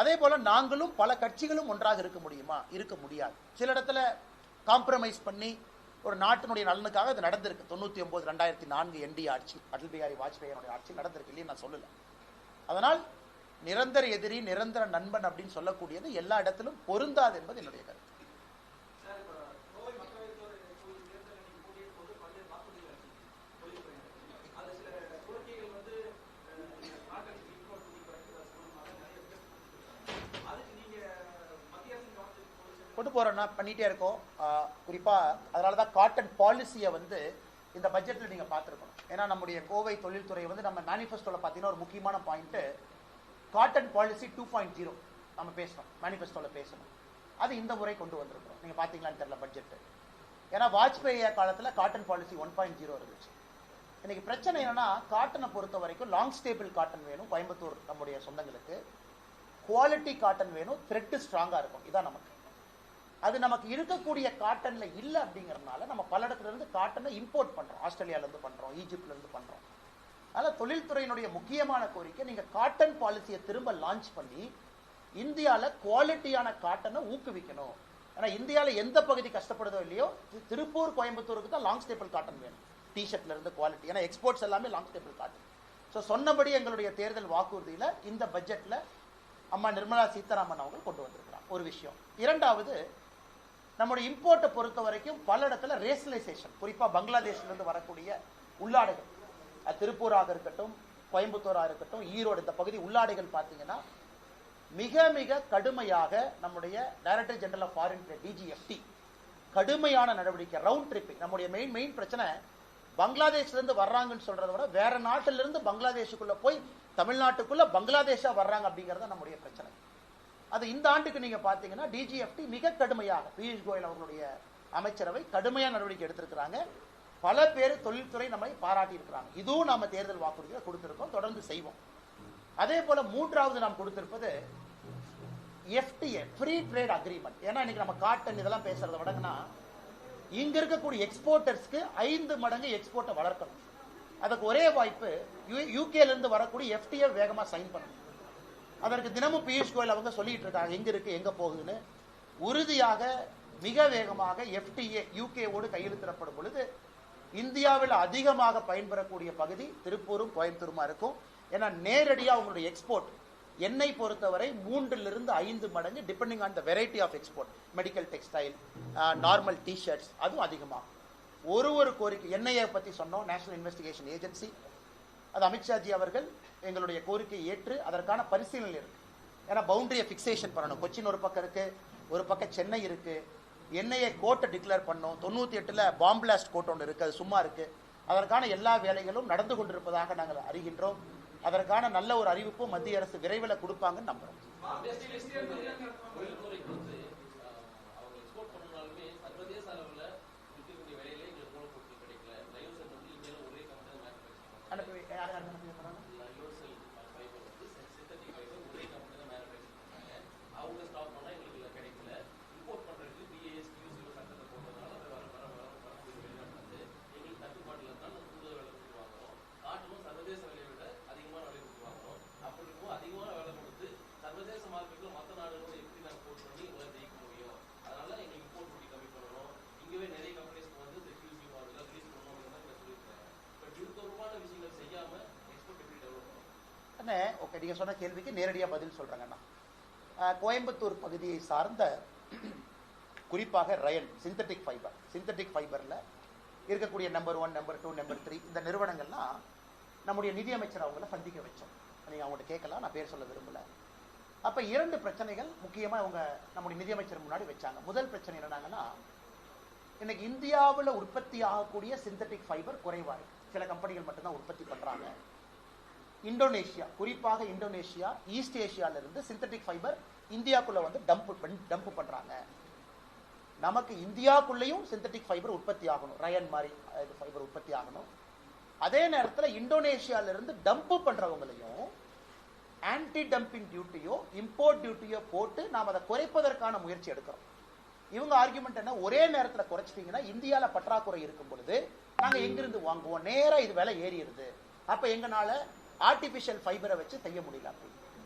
அதே போல நாங்களும் பல கட்சிகளும் ஒன்றாக இருக்க முடியுமா? இருக்க முடியாது. சில இடத்துல காம்ப்ரமைஸ் பண்ணி ஒரு நாட்டினுடைய நலனுக்காக அது நடந்திருக்கு. 99 2004 என்டிஏ ஆட்சி, அடல் பிஹாரி வாஜ்பாய் ஆட்சி நடந்திருக்கு இல்லையா? நான் சொல்லல. அதனால் நிரந்தர எதிரி நிரந்தர நண்பன் அப்படின்னு சொல்லக்கூடியது எல்லா இடத்திலும் பொருந்தாது என்பது என்னுடைய கருத்து. கொண்டு போறோம்னா பண்ணிட்டே இருக்கோம். குறிப்பா அதனாலதான் காட்டன் பாலிசியை இந்த பட்ஜெட்ல நீங்க பார்த்திருக்கணும். ஏன்னா நம்முடைய கோவை தொழில்துறை நம்ம மேனிஃபெஸ்டோல பாத்தீங்கன்னா ஒரு முக்கியமான பாயிண்ட் காட்டன் பாலிசி 2.0 நம்ம பேசணும், மேனிஃபெஸ்டோல பேசணும். அது இந்த முறை கொண்டு வந்திருக்கிறோம். நீங்க பாத்தீங்களான்னு தெரியல பட்ஜெட். ஏன்னா வாஜ்பாய் காலத்துல காட்டன் பாலிசி 1.0 இருந்துச்சு. இன்னைக்கு பிரச்சனை என்னன்னா, காட்டனை பொறுத்த வரைக்கும் லாங் ஸ்டேபிள் காட்டன் வேணும் கோயம்புத்தூர் நம்முடைய சொந்தங்களுக்கு, குவாலிட்டி காட்டன் வேணும், த்ரெட் ஸ்ட்ராங்கா இருக்கும். இதான் நமக்கு. அது நமக்கு இருக்கக்கூடிய காட்டன்ல இல்ல அப்படிங்கறதுனால நம்ம பல இடத்துல இருந்து காட்டனை இம்போர்ட் பண்றோம். ஆஸ்திரேலியால இருந்து பண்றோம், ஈஜிப்ட்ல இருந்து பண்றோம். அதனால தொழில்துறையினுடைய முக்கியமான கோரிக்கை, நீங்க காட்டன் பாலிசியை திரும்ப லான்ச் பண்ணி இந்தியால குவாலிட்டியான காட்டனை ஊக்குவிக்கணும். ஆனா இந்தியாவில் எந்த பகுதி கஷ்டப்படுதோ இல்லையோ திருப்பூர் கோயம்புத்தூருக்கு தான் லாங் ஸ்டேபிள் காட்டன் வேணும். டிஷர்ட்ல இருந்து குவாலிட்டி, ஏன்னா எக்ஸ்போர்ட்ஸ் எல்லாமே லாங் ஸ்டேபிள் காட்டன். ஸோ சொன்னபடி எங்களுடைய தேர்தல் வாக்குறுதியில் இந்த பட்ஜெட்ல அம்மா நிர்மலா சீதாராமன் அவர்கள் கொண்டு வந்திருக்கிறாங்க ஒரு விஷயம். இரண்டாவது, நம்முடைய இம்போர்ட்டை பொறுத்த வரைக்கும் பல இடத்துல ரேஷனலைசேஷன், குறிப்பா பங்களாதேஷ்ல இருந்து வரக்கூடிய உள்ளாடைகள், திருப்பூராக இருக்கட்டும், கோயம்புத்தூராக இருக்கட்டும், ஈரோடு இந்த பகுதி உள்ளாடைகள் பார்த்தீங்கன்னா மிக மிக கடுமையாக நம்முடைய director general of foreign trade DGFT கடுமையான நடவடிக்கை, ரவுண்ட் ட்ரிப்பிங். நம்முடைய மெயின் பிரச்சனை பங்களாதேஷ்ல இருந்து வர்றாங்கன்னு சொல்றதை விட வேற நாட்டில இருந்து பங்களாதேஷுக்குள்ள போய் தமிழ்நாட்டுக்குள்ள பங்களாதேஷா வர்றாங்க அப்படிங்கறத நம்முடைய பிரச்சனை. அது இந்த ஆண்டுக்கு நீங்க பாத்தீங்கன்னா டிஜிஎஃப்டி மிக கடுமையாக பியூஷ் கோயல் அவர்களுடைய அமைச்சரவை கடுமையான நடவடிக்கை எடுத்திருக்கிறாங்க. பல பேர் தொழில்துறை நம்மை பாராட்டி இருக்கிறாங்க. இதுவும் நாம தேர்தல் வாக்குறுதியை கொடுத்திருக்கோம், தொடர்ந்து செய்வோம். அதே போல மூன்றாவது நாம் கொடுத்திருப்பது எஃப்டிஏ, ஃப்ரீ ட்ரேட் அக்ரிமெண்ட். ஏன்னா இன்னைக்கு நம்ம காட்டன் இதெல்லாம் பேசுறத விடங்கன்னா இங்க இருக்கக்கூடிய எக்ஸ்போர்ட்டர்ஸ்க்கு 5 மடங்கு எக்ஸ்போர்ட்டை வளர்க்கணும். அதுக்கு ஒரே வாய்ப்பு யூகேல இருந்து வரக்கூடிய எஃப்டிஏ வேகமா சைன் பண்ணணும். அதற்கு தினமும் பியூஷ் கோயல் அவங்க சொல்லிட்டு இருக்காங்க எங்க இருக்கு எங்க போகுதுன்னு. உறுதியாக மிக வேகமாக எஃப்டிஏ யூகேவோடு கையெழுத்திடப்படும் பொழுது இந்தியாவில் அதிகமாக பயன்பெறக்கூடிய பகுதி திருப்பூரும் கோயம்புத்தூருமா இருக்கும். ஏன்னா நேரடியா உங்களுடைய எக்ஸ்போர்ட் எண்ணெய் பொறுத்தவரை 3 to 5 மடங்கு depending on the variety of export, medical textile, normal T-shirts, அதுவும் அதிகமாக. ஒரு கோரிக்கை எண்ணெயை பத்தி சொன்னோம், நேஷனல் இன்வெஸ்டிகேஷன் ஏஜென்சி, அது அமித்ஷாஜி அவர்கள் எங்களுடைய கோரிக்கை ஏற்று அதற்கான பரிசீலனை இருக்கு. ஏன்னா பவுண்டரியை பிக்சேஷன் பண்ணணும். கொச்சின் ஒரு பக்கம் இருக்கு, ஒரு பக்கம் சென்னை இருக்கு. எண்ணெயை கோட்டை டிக்ளேர் பண்ணோம். 98ல் பாம் பிளாஸ்ட் கோட் ஒன்று இருக்கு, அது சும்மா இருக்கு. அதற்கான எல்லா வேலைகளும் நடந்து கொண்டிருப்பதாக நாங்கள் அறிகின்றோம். அதற்கான நல்ல ஒரு அறிவிப்பும் மத்திய அரசு விரைவில் கொடுப்பாங்கன்னு நம்புறோம். ஓகே, நீங்க சொன்ன கேள்விக்கு நேரடியாக பதில் சொல்றாங்கன்னா, கோயம்புத்தூர் பகுதியை சார்ந்த குறிப்பாக ரயன் சிந்தட்டிக் ஃபைபர்ல இருக்கக்கூடிய நம்பர் 1, நம்பர் 2, நம்பர் 3 இந்த நிறுவனங்கள்லாம் நம்முடைய நிதியமைச்சர் அவங்கள சந்திக்க வச்சோம். நீங்க அவங்கள்ட்ட கேட்கலாம், நான் பேர் சொல்ல விரும்பல. அப்ப 2 பிரச்சனைகள் முக்கியமா அவங்க நம்முடைய நிதியமைச்சர் முன்னாடி வச்சாங்க. முதல் பிரச்சனை என்னன்னாங்கன்னா, இன்னைக்கு இந்தியாவில் உற்பத்தி ஆகக்கூடிய சிந்தட்டிக் ஃபைபர் குறைவா இருக்கு. சில கம்பெனிகள் மட்டும்தான் உற்பத்தி பண்றாங்க. இந்தோனேஷியா, குறிப்பாக இந்தோனேஷியா, ஈஸ்ட் ஏஷியால இருந்து சிந்தட்டிக் ஃபைபர் இந்தியாக்குள்ள வந்து டம்ப் பண்றாங்க. நமக்கு இந்தியாக்குள்ளேயும் சிந்தட்டிக் ஃபைபர் உற்பத்தி ஆகணும், ரயன் மாதிரி ஃபைபர் உற்பத்தி ஆகணும். அதே நேரத்தில் இந்தோனேஷியால இருந்து டம்ப் பண்றவங்களையும் ஆன்டி டம்பிங் டியூட்டியோ இம்போர்ட் டியூட்டியோ போட்டு நாம் அதை குறைப்பதற்கான முயற்சி எடுக்கிறோம். இவங்க ஆர்குமெண்ட் என்ன, ஒரே நேரத்தில் குறைச்சிட்டீங்கன்னா இந்தியாவில் பற்றாக்குறை இருக்கும் பொழுது நாங்கள் எங்கிருந்து வாங்குவோம், நேராக இது விலை ஏறிடுது, அப்ப எங்கனால ஆர்டிபிஷியல் ஃபைபரை வச்சு செய்ய முடியல.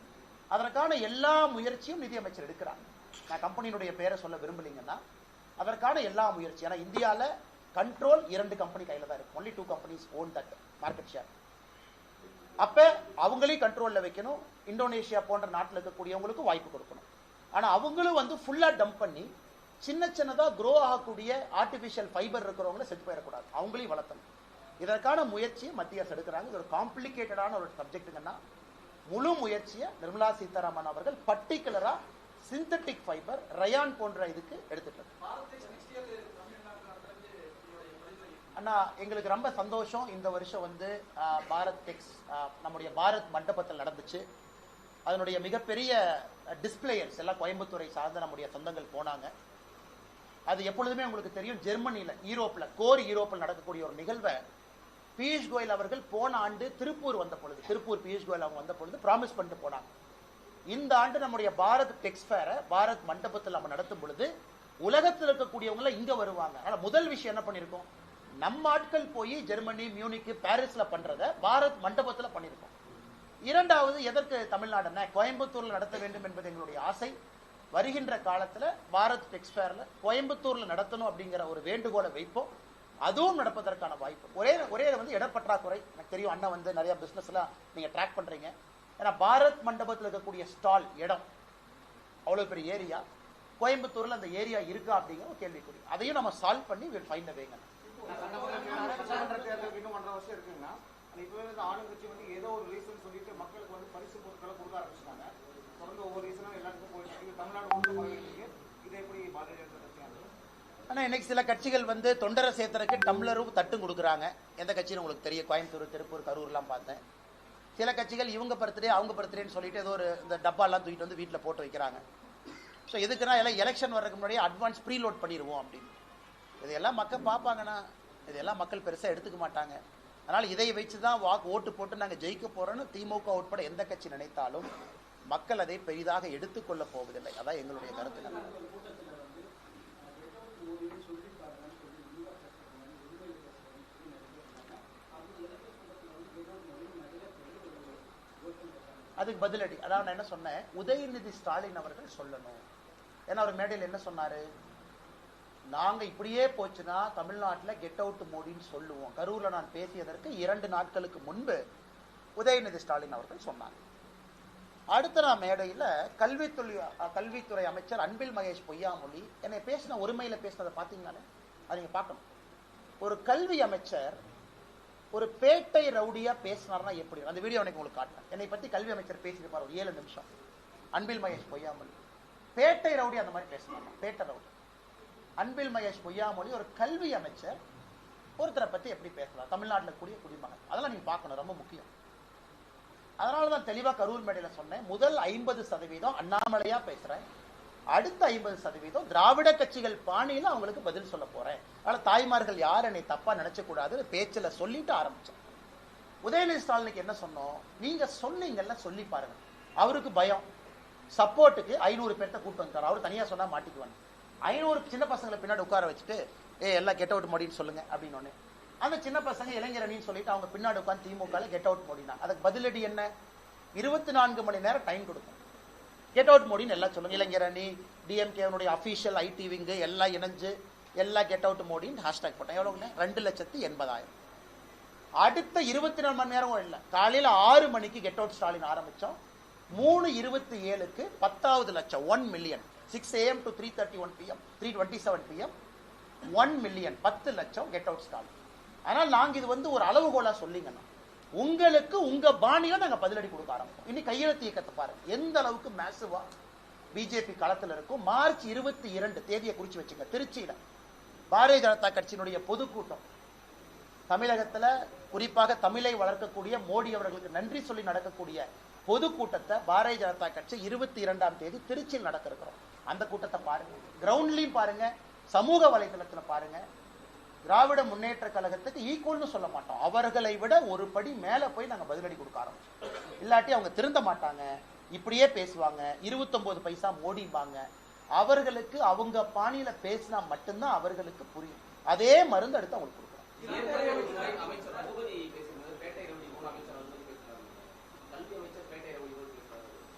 அதற்கான எல்லா முயற்சியும் நிதியமைச்சர் எடுக்கிறாங்க. நான் கம்பெனியினுடைய பேரை சொல்ல விரும்பலீங்கன்னா அதற்கான எல்லா முயற்சி, ஏன்னா இந்தியாவில் கண்ட்ரோல் 2 கம்பெனி கையில தான் இருக்கு. only 2 companies own that market share. அப்ப அவங்களையும் கண்ட்ரோல்ல வைக்கணும். இந்தோனேஷியா போன்ற நாட்டில் இருக்கக்கூடியவங்களுக்கு வாய்ப்பு கொடுக்கணும். ஆனா அவங்களும் வந்து ஃபுல்லா டம்ப் பண்ணி சின்னதா க்ரோ ஆகக்கூடிய ஆர்டிபிஷியல் ஃபைபர் இருக்கிறவங்களை செத்து போயிடக்கூடாது, அவங்களையும் வளர்த்தணும். இதற்கான முயற்சியை மத்திய அரசு எடுக்கிறாங்க. இது ஒரு காம்ப்ளிகேட்டடான ஒரு சப்ஜெக்ட்டுங்கன்னா முழு முயற்சியை நிர்மலா சீதாராமன் அவர்கள் பர்டிகுலரா சிந்தட்டிக் ஃபைபர், ரயான் போன்ற இதுக்கு எடுத்துட்டு. அண்ணா, எங்களுக்கு ரொம்ப சந்தோஷம். இந்த வருஷம் வந்து பாரத் டெக்ஸ் நம்முடைய பாரத் மண்டபத்தில் நடந்துச்சு. அதனுடைய மிகப்பெரிய டிஸ்பிளேயர்ஸ் எல்லாம் கோயம்புத்தூரை சார்ந்த நம்முடைய சொந்தங்கள் போனாங்க. அது எப்பொழுதுமே உங்களுக்கு தெரியும், ஜெர்மனியில கோர் யூரோப்பில் நடக்கக்கூடிய ஒரு நிகழ்வை பியூஷ் கோயல் அவர்கள் போன ஆண்டு திருப்பூர் பியூஷ் கோயல் அவங்க வந்த பொழுது ப்ராமிஸ் பண்ணிட்டு போனாங்க. இந்த ஆண்டு நம்முடைய பாரத் டெக்ஸ் ஃபேரை பாரத் மண்டபத்தில் நம்ம நடத்தும் பொழுது உலகத்தில் இருக்கக்கூடியவங்க இங்க வருவாங்க. அதனால முதல் விஷயம் என்ன பண்ணிருக்கோம், நம்ம ஆட்கள் போய் ஜெர்மனி, மியூனிக், பாரிஸ்ல பண்றத பாரத் மண்டபத்தில் பண்ணிருக்கோம். இரண்டாவது, எதற்கு தமிழ்நாடுன்னா கோயம்புத்தூர்ல நடத்த வேண்டும் என்பது எங்களுடைய ஆசை. வருகின்ற காலத்துல பாரத் டெக்ஸ்பேர்ல கோயம்புத்தூர்ல நடத்தணும் அப்படிங்கிற ஒரு வேண்டுகோளை வைப்போம். அதுவும் நடப்பதற்கான வாய்ப்பு. ஒரே வந்து இடப்பற்றாக்குறை. எனக்கு தெரியும் அண்ணன் வந்து நிறைய பிசினஸ் எல்லாம் நீங்க ட்ராக் பண்றீங்க. ஏன்னா பாரத் மண்டபத்தில் இருக்கக்கூடிய ஸ்டால் இடம் அவ்வளவு பெரிய ஏரியா, கோயம்புத்தூர்ல அந்த ஏரியா இருக்கா அப்படிங்கிற ஒரு கேள்விக்குறி. அதையும் நம்ம சால்வ் பண்ணி வில் ஃபைண்ட் அ வேங்க. இன்னும் 1.5 வருஷம் இருக்குங்கன்னா இப்பவே வந்து ஆளுங்கட்சி வந்து ஏதோ ஒரு ரீசன் சொல்லிட்டு மக்களுக்கு வந்து பரிசு பொருட்களை கொடுக்க ஆரம்பிச்சிட்டாங்க. தொடர்ந்து ஒவ்வொரு ரீசனும் எல்லாத்துக்கும் போயிட்டு இருக்கு. தமிழ்நாடு ஒன்று பகுதிக்கு இதை எப்படி பாரதிய ஜனதா கட்சி? ஆனா இன்னைக்கு சில கட்சிகள் வந்து தொண்டரை சேர்த்தறதுக்கு டம்ளரும் தட்டும் கொடுக்குறாங்க. எந்த கட்சின்னு உங்களுக்கு தெரியும்? கோயம்புத்தூர், திருப்பூர், கரூர்லாம் பார்த்தேன். சில கட்சிகள் இவங்க பர்த்டே அவங்க பர்த்டேன்னு சொல்லிட்டு ஏதோ ஒரு இந்த டப்பாலாம் தூக்கிட்டு வந்து வீட்டில் போட்டு வைக்கிறாங்க. ஸோ எதுக்குன்னா எல்லாம் எலெக்ஷன் வர்றதுக்கு முன்னாடியே அட்வான்ஸ் ப்ரீலோட் பண்ணிடுவோம் அப்படின்னு. இதெல்லாம் மக்கள் பார்ப்பாங்கன்னா இதெல்லாம் மக்கள் பெருசாக எடுத்துக்க மாட்டாங்க. அதனால் இதை வச்சு தான் ஓட்டு போட்டு நாங்கள் ஜெயிக்க போகிறோன்னு திமுக உட்பட எந்த கட்சி நினைத்தாலும் மக்கள் அதை பெரிதாக எடுத்துக்கொள்ள போவதில்லை. அதான் எங்களுடைய கருத்து. அதுக்கு பதிலடி அதாவது நான் என்ன சொன்னேன், உதயநிதி ஸ்டாலின் அவர்கள் சொல்லணும். ஏன்னா அவர் மேடையில் என்ன சொன்னாரு, நாங்க இப்படியே போச்சுன்னா தமிழ்நாட்டில் கெட் அவுட் மோடின்னு சொல்லுவோம். கரூர்ல நான் பேசியதற்கு 2 நாட்களுக்கு முன்பு உதயநிதி ஸ்டாலின் அவர்கள் சொன்னாங்க. அடுத்த நான் மேடையில் கல்வித்துறை அமைச்சர் அன்பில் மகேஷ் பொய்யாமொழி என்னை பேசின ஒருமையில பேசினதை பார்த்தீங்கன்னாலே அதை நீங்க பார்க்கணும். ஒரு கல்வி அமைச்சர் ஒரு பேட்டை ரவுடியா பேசினார்னா எப்படி? அந்த வீடியோ எனக்கு உங்களுக்கு காட்டுறேன். என்னை பத்தி கல்வி அமைச்சர் பேசியிருப்பார் ஒரு 7 நிமிஷம். அன்பில் மகேஷ் பொய்யாமொழி பேட்டை ரவுடி அந்த மாதிரி பேசினார். பேட்டை ரவுடி அன்பில் மகேஷ் பொய்யாமொழி ஒரு கல்வி அமைச்சர் ஒருத்தரை பத்தி எப்படி பேசலாம்? தமிழ்நாட்டில் கூடிய குடிமகன். அதெல்லாம் நீங்க பார்க்கணும், ரொம்ப முக்கியம். அதனாலதான் தெளிவா கரூர் மேடையில சொன்னேன், முதல் 50% அண்ணாமலையா பேசுறேன், அடுத்த 50% திராவிட கட்சிகள் பாணியில அவங்களுக்கு பதில் சொல்ல போறேன். அதனால தாய்மார்கள் யார் என்னை தப்பா நினைச்ச கூடாது பேச்சுல சொல்லிட்டு ஆரம்பிச்சேன். உதயநிதி ஸ்டாலினுக்கு என்ன சொன்னோம், நீங்க சொன்னீங்கல்ல சொல்லி பாருங்க. அவருக்கு பயம், சப்போர்ட்டுக்கு 500 பேர்த்த கூட்டு வந்துட்டார். அவர் தனியா சொன்னா மாட்டிக்குவாங்க. 500 சின்ன பசங்களை பின்னாடி உட்கார வச்சுட்டு எல்லாம் கெட் அவுட் மோடின்னு சொல்லுங்க அப்படின்னு. அந்த சின்ன பசங்க இளைஞரணின்னு சொல்லிட்டு அவங்க பின்னாடி உட்காந்து திமுக கெட் அவுட் மோடினா அதுக்கு பதிலடி என்ன? 24 மணி நேரம் டைம் கொடுக்கும். கெட் அவுட் மோடின்னு எல்லாம் சொல்லுங்க. இளைஞரணி, டிஎம்கே அபிஷியல் ஐடி விங்கு எல்லாம் இணைஞ்சு எல்லாம் கெட் அவுட் மோடின்னு ஹேஷ்டாக் போட்டேன். எவ்வளவுங்க? 2,80,000. அடுத்த 24 மணி நேரம் இல்லை, காலையில 6 மணிக்கு கெட் அவுட் ஸ்டாலின் ஆரம்பிச்சோம். 3:27க்கு 10வது லட்சம் 1 million. 6 AM to 3:31 PM 3:27 PM 1 million 10 லட்சம் கெட் அவுட் ஸ்டாலின். ஆனால் நாங்க இது வந்து ஒரு அளவுகோலா சொல்லிங்கன்னா உங்களுக்கு உங்க பாணியில நாங்க பதிலடி கொடுக்க ஆரம்பிச்சோம். இன்னைக்கு கையெழுத்து இயக்கத்தை பாருங்க எந்த அளவுக்கு மேசிவா பிஜேபி களத்தில் இருக்கும். மார்ச் 22 தேதியை குறிச்சு வச்சுங்க. திருச்சியில பாரதிய ஜனதா கட்சியினுடைய பொதுக்கூட்டம், தமிழகத்துல குறிப்பாக தமிழை வளர்க்கக்கூடிய மோடி அவர்களுக்கு நன்றி சொல்லி நடக்கக்கூடிய பொதுக்கூட்டத்தை பாரதிய ஜனதா கட்சி 22ஆம் தேதி திருச்சியில் நடக்க இருக்கிறோம். அந்த கூட்டத்தை பாருங்க, கிரவுண்ட்லயும் பாருங்க, சமூக வலைதளத்துல பாருங்க. திராவிட முன்னேற்ற கழகத்துக்கு ஈக்குவல்னு சொல்ல மாட்டோம், அவர்களை விட ஒரு படி மேல போய் நாங்க பதிலடி கொடுக்க ஆரம்பிச்சோம். இல்லாட்டி அவங்க திருந்த மாட்டாங்க, இப்படியே பேசுவாங்க, 29 பைசா மோடிம்பாங்க. அவர்களுக்கு அவங்க பாணியில பேசினா மட்டும்தான் அவர்களுக்கு புரியும். அதே மருந்து எடுத்து அவங்களுக்கு கொடுக்குறோம்.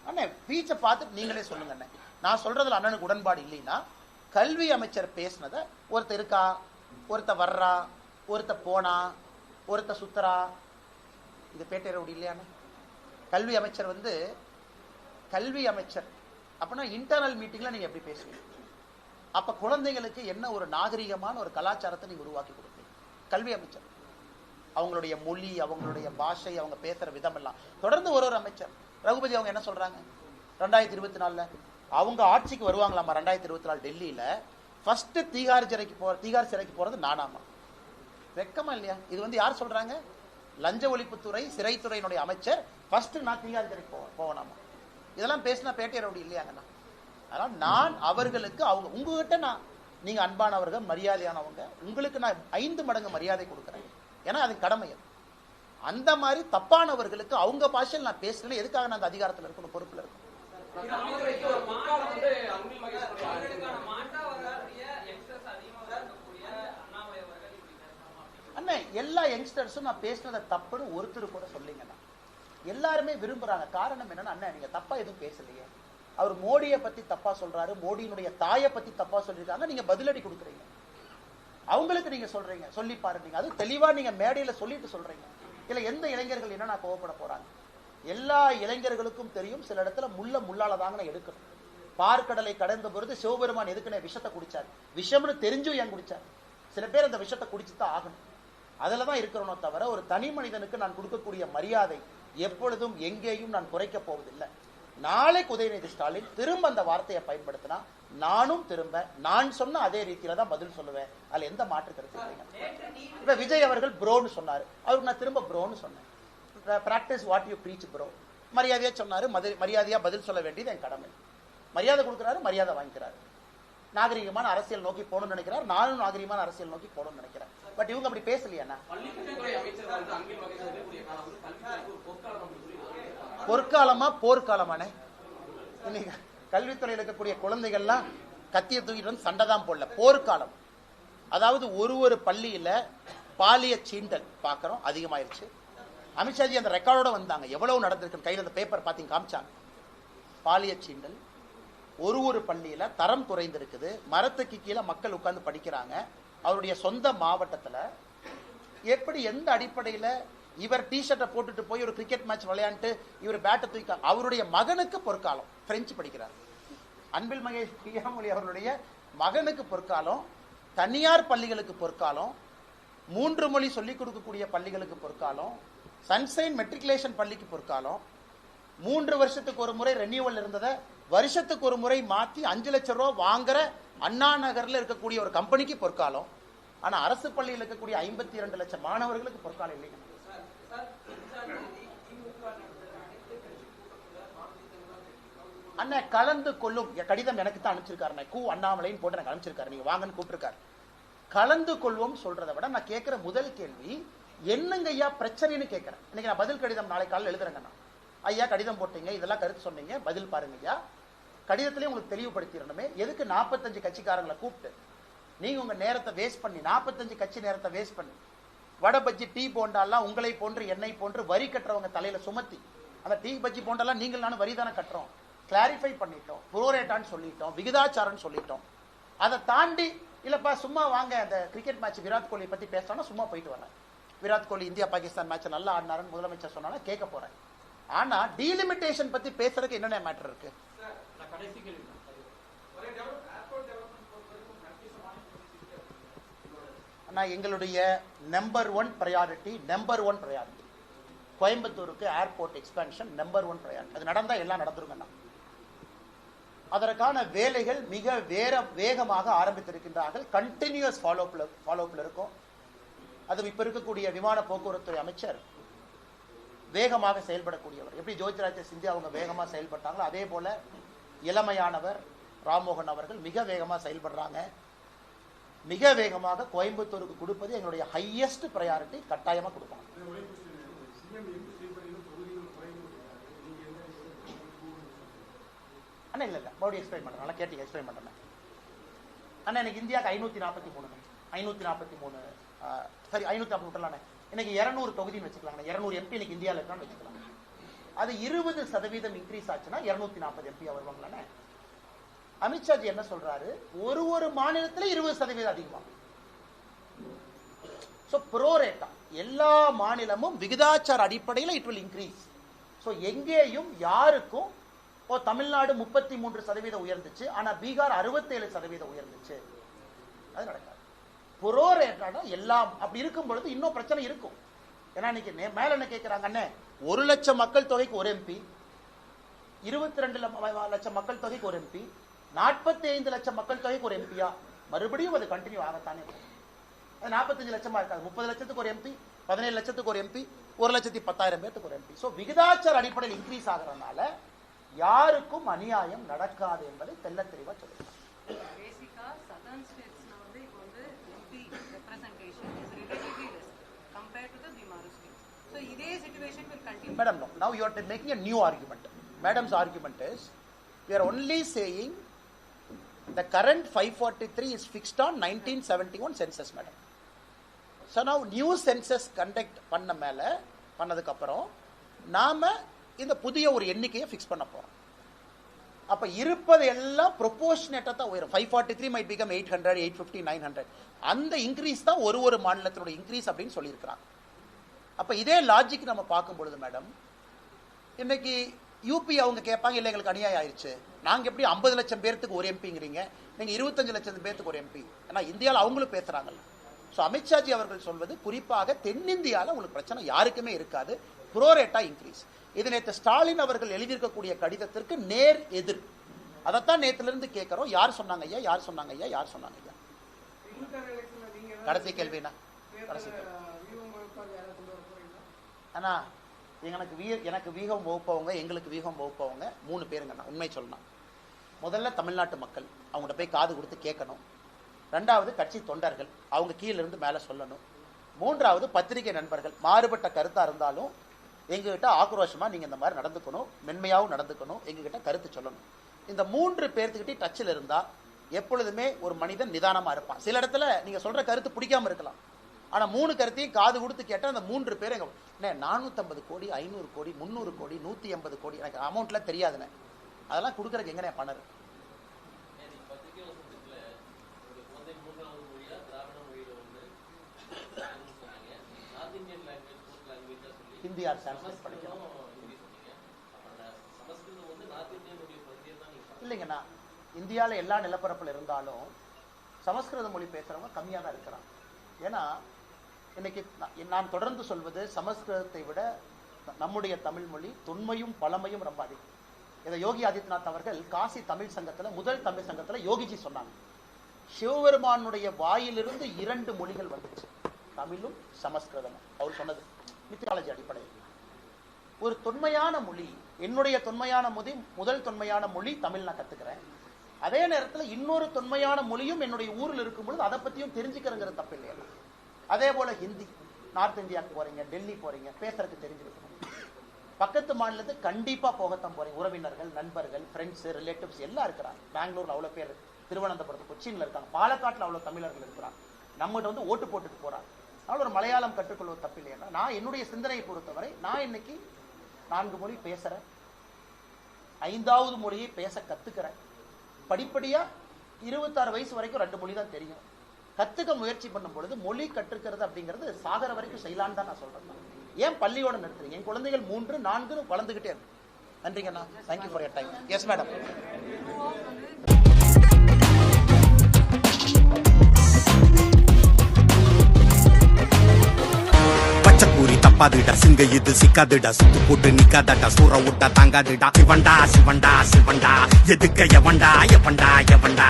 அண்ணே பீச்சை பார்த்துட்டு நீங்களே சொல்லுங்க அண்ணே. நான் சொல்றதுல அண்ணனுக்கு உடன்பாடு இல்லைன்னா, கல்வி அமைச்சர் பேசினத ஒருத்தர் இருக்கா, ஒருத்த வர்றா, ஒருத்த போனா, ஒருத்த சுத்தரா, இது பேட்டை ரவுடி இல்லையாண்ணே? கல்வி அமைச்சர் வந்து கல்வி அமைச்சர் அப்படின்னா இன்டர்னல் மீட்டிங்ல நீங்க எப்படி பேசுவீங்க? அப்ப குழந்தைகளுக்கு என்ன ஒரு நாகரிகமான ஒரு கலாச்சாரத்தை நீங்க உருவாக்கி கொடுப்பீங்க? கல்வி அமைச்சர் அவங்களுடைய மொழி, அவங்களுடைய பாஷை, அவங்க பேசுற விதம் எல்லாம். தொடர்ந்து ஒரு அமைச்சர் ரகுபதி அவங்க என்ன சொல்றாங்க, 2024 அவங்க ஆட்சிக்கு வருவாங்களாமா. 2024 டெல்லியில ஃபர்ஸ்ட் தீகார் சிறைக்கு போறது நானாமா. வெக்கமா இல்லையா? இது வந்து யார் சொல்றாங்க? லஞ்ச ஒழிப்புத்துறை சிறைத்துறையினுடைய அமைச்சர் ஃபர்ஸ்ட் நான் தீகார் சிறைக்கு போவேனாமா. இதெல்லாம் பேசினா பேட்டை ரவுடி இல்லையாங்கண்ணா. அதனால நான் அவர்களுக்கு அவங்க உங்ககிட்ட நீங்க அன்பானவர்கள், மரியாதையானவங்க, உங்களுக்கு நான் 5 மடங்கு மரியாதை கொடுக்குறேன். ஏன்னா அது கடமை. அந்த மாதிரி தப்பானவர்களுக்கு அவங்க பாஷையில் நான் பேசுறேன். எதுக்காக நான் அந்த அதிகாரத்தில் இருக்கணும், பொறுப்புல இருக்கணும்? அண்ணே எல்லா யங்ஸ்டர்ஸும் நான் பேசினதை தப்புன்னு ஒருத்தர் கூட சொல்லிங்கண்ணா. எல்லாருமே விரும்புறாங்க. காரணம் என்னன்னா, அண்ணன் நீங்க தப்பா எதுவும் பேசலையே, அவர் மோடியை பத்தி தப்பா சொல்றாரு, மோடியினுடைய தாயை பத்தி தப்பா சொல்லிருக்காங்க, நீங்க பதிலடி கொடுக்குறீங்க. அவங்களுக்கு நீங்க சொல்றீங்க, சொல்லி பாருங்க. அது தெளிவா நீங்க மேடையில சொல்லிட்டு சொல்றீங்க. இல்ல எந்த இளைஞர்கள் என்ன நான் கோவப்பட போறாங்க? எல்லா இளைஞர்களுக்கும் தெரியும், சில இடத்துல முள்ளால தாங்க நான் எடுக்கணும். பார்க்கடலை கடந்த பொழுது சிவபெருமான் எதுக்குன்னு விஷத்தை குடிச்சார். விஷம்னு தெரிஞ்சும் ஏன் குடிச்சார்? சில பேர் அந்த விஷத்தை குடிச்சுதான் ஆகணும். அதுலதான் இருக்கிறனோ தவிர ஒரு தனி மனிதனுக்கு நான் கொடுக்கக்கூடிய மரியாதை எப்பொழுதும் எங்கேயும் நான் குறைக்க போவதில்லை. நாளைக்கு உதயநிதி ஸ்டாலின் திரும்ப அந்த வார்த்தையை பயன்படுத்தினா நானும் திரும்ப நான் சொன்ன அதே ரீதியில தான் பதில் சொல்லுவேன். அதுல எந்த மாற்று கருத்து இல்லைங்க. இப்ப விஜய் அவர்கள் ப்ரோன்னு சொன்னாரு, அவருக்கு நான் திரும்ப ப்ரோன்னு சொன்னேன். Practice what you preach bro. மரியாதையா சொன்னாரு, மரியாதையா பதில் சொல்ல வேண்டியது என் கடமை. மரியாதை கொடுக்கிறாரு, மரியாதை வாங்கிக்கிறாரு. நாகரிகமான அரசியல் நோக்கி போகணும்னு நினைக்கிறார், நானும் நாகரிகமான அரசியல் நோக்கி போகணும்னு நினைக்கிறேன். பட் இவங்க அப்படி பேசலையா? பொற்காலமா போர்க்காலமானே? இன்னைக்கு கல்வித்துறையில் இருக்கக்கூடிய குழந்தைகள்லாம் கத்திய தூக்கிட்டு வந்து சண்டை தான் போடல, போர்க்காலம். அதாவது ஒரு பள்ளியில பாலிய சீண்டல் பாக்குறோம் அதிகமாயிருச்சு. அமித்ஷாஜி அந்த ரெக்கார்டோட வந்தாங்க, எவ்வளவு நடந்திருக்கு கையில் அந்த பேப்பர் பாத்தீங்க காமிச்சாங்க. பாலிய சீண்டல் ஒரு பள்ளியில தரம் குறைந்திருக்குது, மரத்துக்கு கீழே மக்கள் உட்கார்ந்து படிக்கிறாங்க. அவருடைய சொந்த மாவட்டத்துல எப்படி எந்த அடிப்படையில இவர் டிஷர்ட்டை போட்டுட்டு போய் ஒரு கிரிக்கெட் மேட்ச் விளையாண்டு இவர் பேட்டை தூக்கி, அவருடைய மகனுக்கு பொற்காலம், பிரெஞ்சு படிக்கிறார். அன்பில் மகேஷ் பிரியாமொழி அவர்களுடைய மகனுக்கு பொற்காலம், தனியார் பள்ளிகளுக்கு பொற்காலம், 3 மொழி சொல்லிக் கொடுக்கக்கூடிய பள்ளிகளுக்கு பொற்காலம், சன்சைன் மெட்ரிகுலேஷன் பள்ளிக்கு பொற்காலம், 3 வருஷத்துக்கு ஒரு முறை ரெனியூவல் இருந்ததை வருஷத்துக்கு ஒரு முறை மாத்தி 5 லட்சம் ரூபாய் வாங்குற அண்ணா நகர்ல இருக்கக்கூடிய ஒரு கம்பெனிக்கு பொற்காலம். ஆனா அரசு பள்ளியில் இருக்கக்கூடிய 52 லட்சம் மாணவர்களுக்கு பொற்காலம் இல்லைங்க. அண்ணா கலந்து கொள்ளும் கடிதம் எனக்கு தான் அனுப்பிச்சிருக்காரு, கு அண்ணாமலைன்னு போட்டு எனக்கு அனுப்பிச்சிருக்காரு, நீங்க வாங்கன்னு கூப்பிட்டுருக்காரு. கலந்து கொள்வோம் சொல்றதை விட நான் கேட்கிற முதல் கேள்வி என்னங்க ஐயா பிரச்சனைன்னு கேட்கிறேன். இன்னைக்கு நான் பதில் கடிதம் நாளை காலையில் எழுதுறேங்கண்ணா. ஐயா கடிதம் போட்டீங்க, இதெல்லாம் கருத்து சொன்னீங்க, பதில் பாருங்க ஐயா. கடிதத்திலே உங்களுக்கு தெளிவுபடுத்திடணுமே, எதுக்கு 45 கட்சிக்காரங்களை கூப்பிட்டு நீங்க உங்க நேரத்தை வேஸ்ட் பண்ணி 45 கட்சி நேரத்தை வேஸ்ட் பண்ணி வடை பஜ்ஜி டீ போண்டாலாம் உங்களை போன்று என்னை போன்று வரி கட்டுறவங்க தலையில சுமத்தி, அந்த டீ பஜ்ஜி போண்டாலாம் நீங்கள் நானும் வரி தானே கட்டுறோம், கிளாரிஃபை பண்ணிட்டோம், புரோரேட்டான்னு சொல்லிட்டோம், விகிதாச்சாரம்னு சொல்லிட்டோம். அதை தாண்டி இல்லப்பா சும்மா வாங்க அந்த கிரிக்கெட் மேட்ச் விராட் கோலி பத்தி பேசணும், சும்மா போயிட்டு வரேன். விராட் கோலி இந்தியா பாகிஸ்தான் மேட்ச் நல்லா ஆடினாருன்னு முதலமைச்சர் சொன்னாலும் கேட்க போறேன். ஆனா டீலிமிட்டேஷன் பத்தி பேசுறதுக்கு என்னென்ன மேட்டர் இருக்கு? எங்களுடைய நம்பர் ஒன் ப்ரையாரிட்டி கோயம்புத்தூருக்கு ஏர்போர்ட் எக்ஸ்பான்ஷன் நம்பர் 1 ப்ரையாரிட்டி. அது நடந்தா எல்லாம் நடந்துருங்கண்ணா. அதற்கான வேலைகள் மிக வேகமாக ஆரம்பித்திருக்கின்றார்கள். கண்டினியூஸ் ஃபாலோஅப்ல இருக்கும். அது இப்ப இருக்கக்கூடிய விமான போக்குவரத்து அமைச்சர் வேகமாக செயல்படக்கூடியவர். எப்படி ஜோதிராஜ் சிந்தியா அவங்க வேகமா செயல்பட்டாங்களோ அதே போல இளமையானவர் ராம்மோகன் அவர்கள் மிக வேகமா செயல்படுறாங்க. மிக வேகமாக கோயம்புத்தூருக்கு கொடுப்பது எங்களுடைய ஹையஸ்ட் ப்ரையாரிட்டி, கட்டாயமா கொடுக்கணும். அண்ணா இல்ல மறுபடியும் எக்ஸ்பிளைன் பண்றேன், நல்லா கேட்டீங்க, எக்ஸ்பிளைன் பண்றேன். அண்ணா எனக்கு இந்தியாவுக்கு 543 சரி 540 விட்டுலாண்ணே. இன்னைக்கு 200 தொகுதின்னு வச்சுக்கலாம், 200 MP இன்னைக்கு இந்தியாவில் இருக்கான்னு வச்சுக்கலாம். அது 20% இன்க்ரீஸ் ஆச்சுன்னா 240 MP வருவாங்களாண்ணே. அமித்ஷாஜி என்ன சொல்றாரு, ஒரு மாநிலத்தில் 20% அதிகமா. சோ ப்ரோரேட்டா எல்லா மாநிலமும் விகிதாச்சார அடிப்படையில் இட் வில் இன்க்ரீஸ். சோ எங்கேயும் யாருக்கும் தமிழ்நாடு 33% உயர்ந்துச்சு, ஆனா பீகார் 67% உயர்ந்துச்சு, அது நடக்காது. புரோரேட்டா எல்லாம் அப்படி இருக்கும் பொழுது இன்னும் பிரச்சனை இருக்கும். ஏன்னா இன்னைக்கு மேல என்ன கேட்கிறாங்க, 1 லட்சம் மக்கள் தொகைக்கு ஒரு MP, 22 லட்சம் மக்கள் தொகைக்கு ஒரு MP, 45 லட்சம் மக்கள் தொகைக்கு ஒரு MP-யா? மறுபடியும் அது கண்டினியூ ஆகத்தானே. அது 45 லட்சமா இருக்காது, 30 லட்சத்துக்கு ஒரு MP, 17 லட்சத்துக்கு ஒரு MP, 1,10,000 பேருக்கு ஒரு MP. சோ விகிதாச்சார அடிப்படையில் இன்க்ரீஸ் ஆகிறதுனால யாருக்கும் அநியாயம் நடக்காது என்பதை தெல்ல தெளிவா சொல்லுங்க. Madam, no. Now you are making a new argument. Madam's argument is, we are only saying the current 543 is fixed on 1971 census, madam. So now new census conduct பண்ணதுக்கு அப்புறம் நாம இந்த புதிய ஒரு எண்ணிக்கையை ஃபிக்ஸ் பண்ண போறோம். அப்ப இருப்பது எல்லாம் ப்ரொபோர்ஷனேட்டா தான் உயரும். 543 might become 800, 850, 900. அந்த இன்க்ரீஸ் தான் ஒரு மாநிலத்தோட இன்க்ரீஸ் அப்படின்னு சொல்லியிருக்கிறாங்க. அப்ப இதே லாஜிக் நம்ம பார்க்கும் பொழுது மேடம், இன்னைக்கு யூபி அவங்க கேட்பாங்க, இல்லை எங்களுக்கு அநியாயம் ஆயிடுச்சு, நாங்க எப்படி 50 லட்சம் பேர்த்துக்கு ஒரு எம்பிங்கிறீங்க, நீங்க 25 லட்சம் பேர்த்துக்கு ஒரு எம்பி. ஏன்னா இந்தியாவில் அவங்களும் பேசுறாங்கல்ல. ஸோ அமித்ஷாஜி அவர்கள் சொல்வது குறிப்பாக தென்னிந்தியாவில் உங்களுக்கு பிரச்சனை யாருக்குமே இருக்காது, ப்ரோரேட்டா இன்க்ரீஸ். இது நேற்று ஸ்டாலின் அவர்கள் எழுதியிருக்கக்கூடிய கடிதத்திற்கு நேர் எதிர். அதைத்தான் நேத்துல இருந்து கேட்கிறோம். யார் சொன்னாங்க ஐயா, யார் சொன்னாங்க ஐயா, யார் சொன்னாங்க ஐயா? கடைசி கேள்வினா கடைசி கேள்வி. அண்ணா எனக்கு வீகம் வகுப்பவங்க, எங்களுக்கு வீகம் வகுப்பவங்க 3 பேருங்கண்ணா. உண்மை சொல்லணும், முதல்ல தமிழ்நாட்டு மக்கள் அவங்கள்ட்ட போய் காது கொடுத்து கேட்கணும். 2வது கட்சி தொண்டர்கள், அவங்க கீழே இருந்து மேலே சொல்லணும். 3வது பத்திரிகை நண்பர்கள், மாறுபட்ட கருத்தா இருந்தாலும் எங்ககிட்ட ஆக்ரோஷமா நீங்க இந்த மாதிரி நடந்துக்கணும், மென்மையாகவும் நடந்துக்கணும், எங்ககிட்ட கருத்து சொல்லணும். இந்த 3 பேர்த்துக்கிட்டே டச்சில் இருந்தா எப்பொழுதுமே ஒரு மனிதன் நிதானமா இருப்பான். சில இடத்துல நீங்க சொல்ற கருத்து பிடிக்காம இருக்கலாம், ஆனா 3 கருத்தையும் காது கொடுத்து கேட்டா அந்த 3 பேர் 450 கோடி, 500 கோடி, 300 கோடி, 180 கோடி, எனக்கு அமௌண்ட்லாம் தெரியாதுண்ணே, அதெல்லாம் கொடுக்கறதுக்கு எங்க பண்ணரு. ஹிந்தி ஆர் சான்ஸ்கிரிட் படிக்கணும் இல்லைங்கண்ணா. இந்தியாவில் எல்லா நிலப்பரப்பில் இருந்தாலும் சமஸ்கிருத மொழி பேசுறவங்க கம்மியாக தான் இருக்கிறாங்க. ஏன்னா இன்னைக்கு நான் தொடர்ந்து சொல்வது, சமஸ்கிருதத்தை விட நம்முடைய தமிழ் மொழி தொன்மையும் பழமையும் ரொம்ப அதிகம். இதை யோகி ஆதித்யநாத் அவர்கள் காசி தமிழ் சங்கத்துல, முதல் தமிழ் சங்கத்துல யோகிஜி சொன்னாங்க, சிவபெருமானுடைய வாயிலிருந்து 2 மொழிகள் வந்துச்சு, தமிழும் சமஸ்கிருதமும். அவர் சொன்னது மித்தாலஜி அடிப்படையில். ஒரு தொன்மையான மொழி, என்னுடைய தொன்மையான மொழி, முதல் தொன்மையான மொழி தமிழ் நான் கத்துக்கிறேன். அதே நேரத்தில் இன்னொரு தொன்மையான மொழியும் என்னுடைய ஊரில் இருக்கும் பொழுது அதை பத்தியும் தெரிஞ்சுக்கிறங்கிறது தப்பு இல்லையா? அதே போல ஹிந்தி, நார்த் இந்தியாவுக்கு போறீங்க, டெல்லி போறீங்க, பேசுறதுக்கு தெரிஞ்சிருக்கணும். பக்கத்து மாநிலத்துக்கு கண்டிப்பா போகத்தான் போறீங்க. உறவினர்கள், நண்பர்கள், ஃப்ரெண்ட்ஸ், ரிலேட்டிவ்ஸ் எல்லாம் இருக்கிறாங்க. பெங்களூர்ல அவ்வளவு பேர், திருவனந்தபுரத்து, கொச்சின்ல இருக்காங்க, பாலக்காட்டுல அவ்வளவு தமிழர்கள் இருக்கிறாங்க. நம்மகிட்ட வந்து ஓட்டு போட்டுட்டு போறாங்க. அதனால ஒரு மலையாளம் கற்றுக்கொள்வது தப்பு இல்லையா? நான் என்னுடைய சிந்தனையை பொறுத்தவரை நான் இன்னைக்கு 4 மொழி பேசுறேன், 5வது மொழியை பேச கத்துக்கிறேன். படிப்படியா 26 வயசு வரைக்கும் 2 மொழி தான் தெரியும். கத்துக்க முயற்சி பண்ணும் பொழுது மொழி கற்றுக்கிறது அப்படிங்கிறது சாகர வரைக்கும் செய்யலான்னு தான் நான் சொல்றேன். ஏன் பள்ளியோட நிறுத்துறீங்க? என் குழந்தைகள் 3, 4 வளர்ந்துகிட்டே இருக்கு. நன்றிங்கண்ணா. Thank you for your time. Yes madam. பச்சைப்பூரி தப்பாதுடா, சிங்க இது சிக்காதுடா, சுத்து போட்டு நிக்காதடா, சூற விட்டா தாங்காதுடா, சிவண்டா சிவண்டா சிவண்டா, எதுக்க எவண்டா எவண்டா எவண்டா.